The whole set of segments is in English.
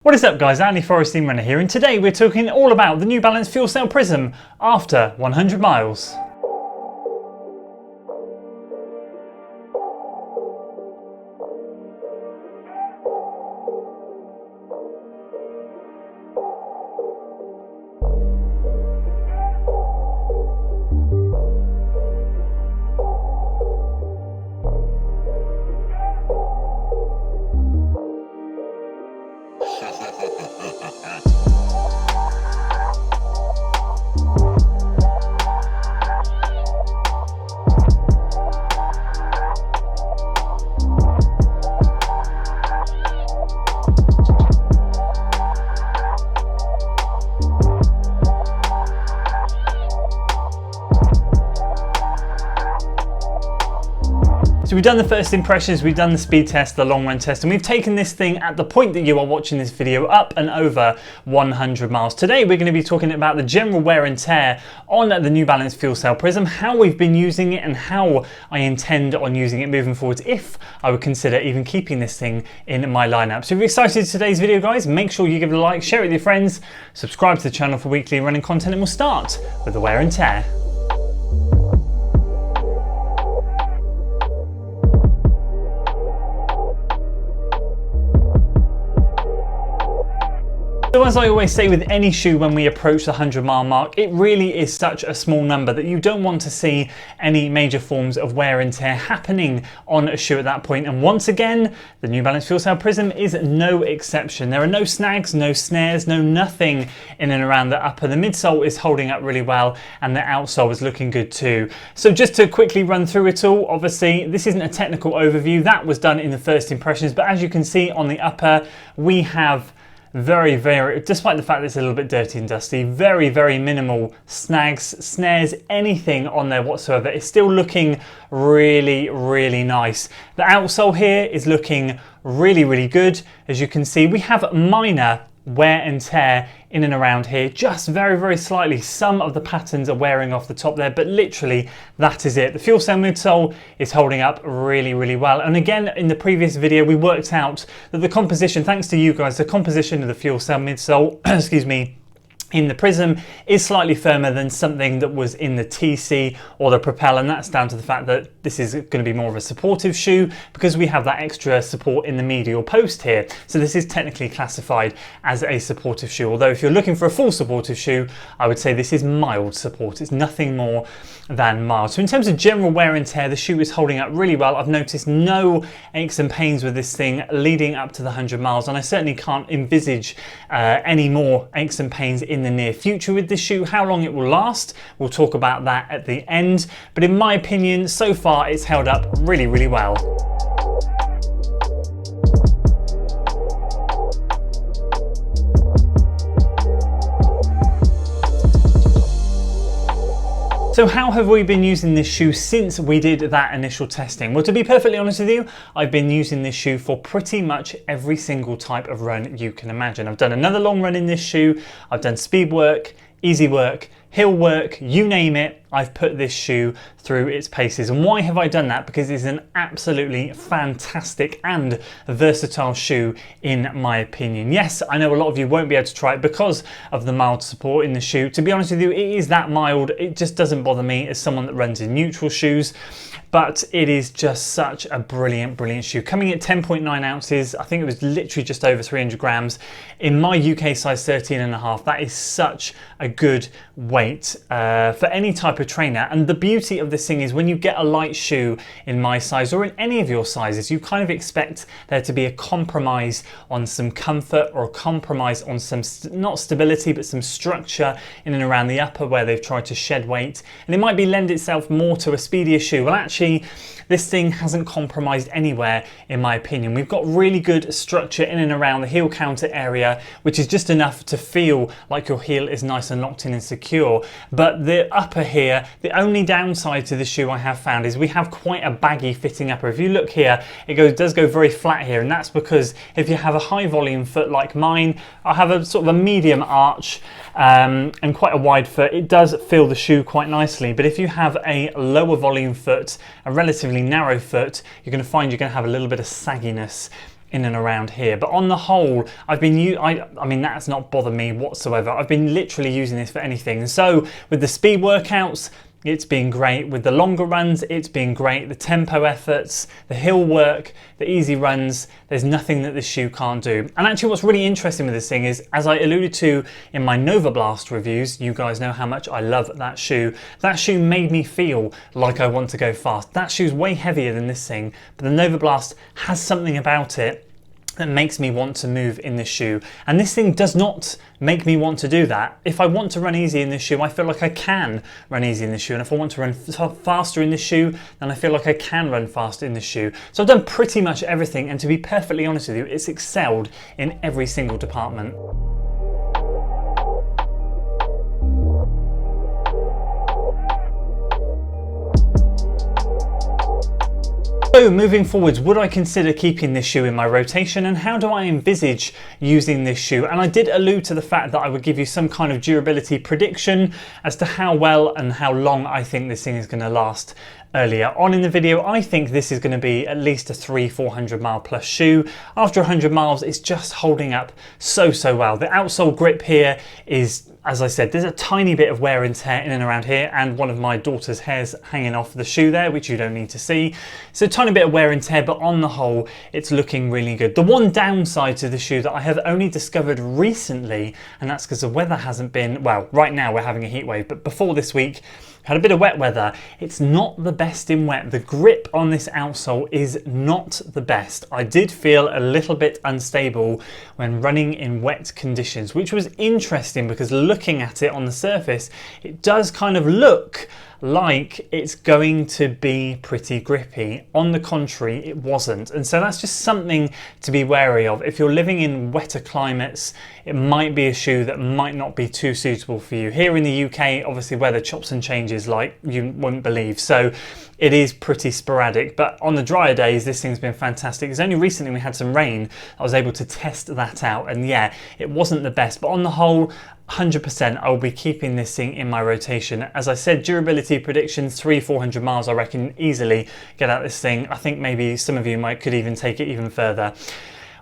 What is up guys, Andy Forrestin Runner here, and today we're talking all about the New Balance Fuel Cell Prism after 100 miles. So we've done the first impressions, we've done the speed test, the long run test, and we've taken this thing at the point that you are watching this video up and over 100 miles. Today we're going to be talking about the general wear and tear on the New Balance Fuel Cell Prism, how we've been using it and how I intend on using it moving forward, if I would consider even keeping this thing in my lineup. So if you're excited for today's video guys, make sure you give it a like, share it with your friends, subscribe to the channel for weekly running content, and we'll start with the wear and tear. So as I always say with any shoe when we approach the 100-mile mark, it really is such a small number that you don't want to see any major forms of wear and tear happening on a shoe at that point. And once again, the New Balance Fuel Cell Prism is no exception. There are no snags, no snares, no nothing in and around the upper. The midsole is holding up really well and the outsole is looking good too. So just to quickly run through it all, obviously this isn't a technical overview, that was done in the first impressions, but as you can see on the upper, we have very, despite the fact that it's a little bit dirty and dusty, very minimal snags, snares, anything on there whatsoever. It's still looking really nice. The outsole here is looking really good. As you can see, we have minor wear and tear in and around here, just very slightly. Some of the patterns are wearing off the top there, but literally that is it. The fuel cell midsole is holding up really well. And again, in the previous video, we worked out that the composition, thanks to you guys, the composition of the fuel cell midsole, excuse me, in the Prism is slightly firmer than something that was in the TC or the Propel, and that's down to the fact that this is going to be more of a supportive shoe because we have that extra support in the medial post here. So this is technically classified as a supportive shoe, although if you're looking for a full supportive shoe, I would say this is mild support. It's nothing more than mild. So in terms of general wear and tear, the shoe is holding up really well. I've noticed no aches and pains with this thing leading up to the 100 miles, and I certainly can't envisage any more aches and pains in the near future with this shoe. How long it will last, we'll talk about that at the end, but in my opinion, so far it's held up really well. So how have we been using this shoe since we did that initial testing? Well, to be perfectly honest with you, I've been using this shoe for pretty much every single type of run you can imagine. I've done another long run in this shoe, I've done speed work, easy work, hill work, you name it, I've put this shoe through its paces. And why have I done that? Because it's an absolutely fantastic and versatile shoe in my opinion. Yes, I know a lot of you won't be able to try it because of the mild support in the shoe. To be honest with you, it is that mild, it just doesn't bother me as someone that runs in neutral shoes, but it is just such a brilliant shoe. Coming at 10.9 ounces, I think it was literally just over 300 grams. In my UK size 13.5, that is such a good weight for any type of trainer. And the beauty of this thing is when you get a light shoe in my size or in any of your sizes, you kind of expect there to be a compromise on some comfort or a compromise on some, not stability, but some structure in and around the upper where they've tried to shed weight. And it might be lend itself more to a speedier shoe. Well, actually, this thing hasn't compromised anywhere in my opinion. We've got really good structure in and around the heel counter area, which is just enough to feel like your heel is nice and locked in and secure. But the upper here, the only downside to the shoe I have found is we have quite a baggy fitting upper. If you look here, it does go very flat here, and that's because if you have a high volume foot like mine, I have a sort of a medium arch and quite a wide foot, it does fill the shoe quite nicely. But if you have a lower volume foot, a relatively narrow foot, you're going to find you're going to have a little bit of sagginess in and around here, but on the whole, I mean, that's not bothered me whatsoever. I've been literally using this for anything. So with the speed workouts, it's been great. With the longer runs, it's been great. The tempo efforts, the hill work, the easy runs, there's nothing that this shoe can't do. And actually what's really interesting with this thing is, as I alluded to in my Nova Blast reviews, you guys know how much I love that shoe. That shoe made me feel like I want to go fast. That shoe's way heavier than this thing, but the Nova Blast has something about it that makes me want to move in this shoe. And this thing does not make me want to do that. If I want to run easy in this shoe, I feel like I can run easy in this shoe. And if I want to run faster in this shoe, then I feel like I can run fast in this shoe. So I've done pretty much everything. And to be perfectly honest with you, it's excelled in every single department. So moving forwards, would I consider keeping this shoe in my rotation, and how do I envisage using this shoe? And I did allude to the fact that I would give you some kind of durability prediction as to how well and how long I think this thing is going to last. Earlier on in the video, I think this is going to be at least a 300-400 mile plus shoe. After 100 miles, it's just holding up so well. The outsole grip here is, as I said, there's a tiny bit of wear and tear in and around here, and one of my daughter's hairs hanging off the shoe there, which you don't need to see. So a tiny bit of wear and tear, but on the whole, it's looking really good. The one downside to the shoe that I have only discovered recently, and that's because the weather hasn't been, well, right now we're having a heat wave, but before this week, had a bit of wet weather. It's not the best in wet. The grip on this outsole is not the best. I did feel a little bit unstable when running in wet conditions, which was interesting because looking at it on the surface, it does kind of look like it's going to be pretty grippy. On the contrary, it wasn't. And so that's just something to be wary of. If you're living in wetter climates, it might be a shoe that might not be too suitable for you. Here in the UK, obviously weather chops and changes like you wouldn't believe. So it is pretty sporadic, but on the drier days, this thing's been fantastic. It's only recently we had some rain. I was able to test that out, and yeah, it wasn't the best, but on the whole, 100% I will be keeping this thing in my rotation. As I said, durability predictions, 300-400 miles, I reckon easily get out this thing. I think maybe some of you could even take it even further.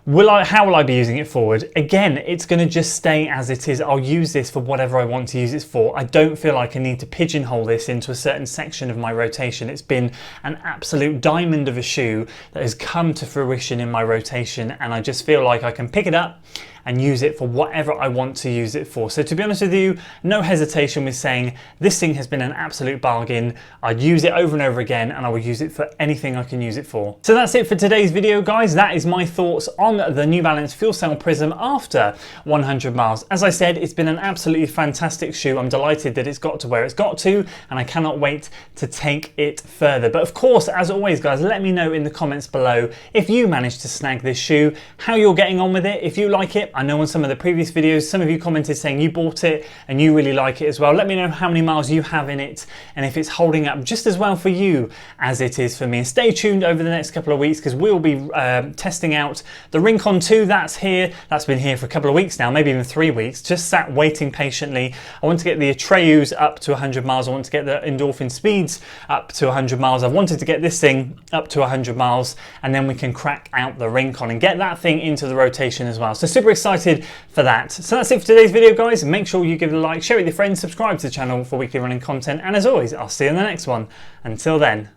How will I be using it forward? Again, it's going to just stay as it is. I'll use this for whatever I want to use it for. I don't feel like I need to pigeonhole this into a certain section of my rotation. It's been an absolute diamond of a shoe that has come to fruition in my rotation, and I just feel like I can pick it up and use it for whatever I want to use it for. So to be honest with you, no hesitation with saying this thing has been an absolute bargain. I'd use it over and over again, and I will use it for anything I can use it for. So that's it for today's video, guys. That is my thoughts on the New Balance FUELCELL Prism after 100 miles. As I said, it's been an absolutely fantastic shoe. I'm delighted that it's got to where it's got to, and I cannot wait to take it further. But of course, as always, guys, let me know in the comments below if you managed to snag this shoe, how you're getting on with it, if you like it. I know on some of the previous videos, some of you commented saying you bought it and you really like it as well. Let me know how many miles you have in it and if it's holding up just as well for you as it is for me. And stay tuned over the next couple of weeks because we'll be testing out the Rincon 2. That's here. That's been here for a couple of weeks now, maybe even 3 weeks. Just sat waiting patiently. I want to get the Atreus up to 100 miles. I want to get the Endorphin Speeds up to 100 miles. I've wanted to get this thing up to 100 miles, and then we can crack out the Rincon and get that thing into the rotation as well. So super excited for that. So that's it for today's video, guys. Make sure you give it a like, share it with your friends, subscribe to the channel for weekly running content, and as always, I'll see you in the next one. Until then.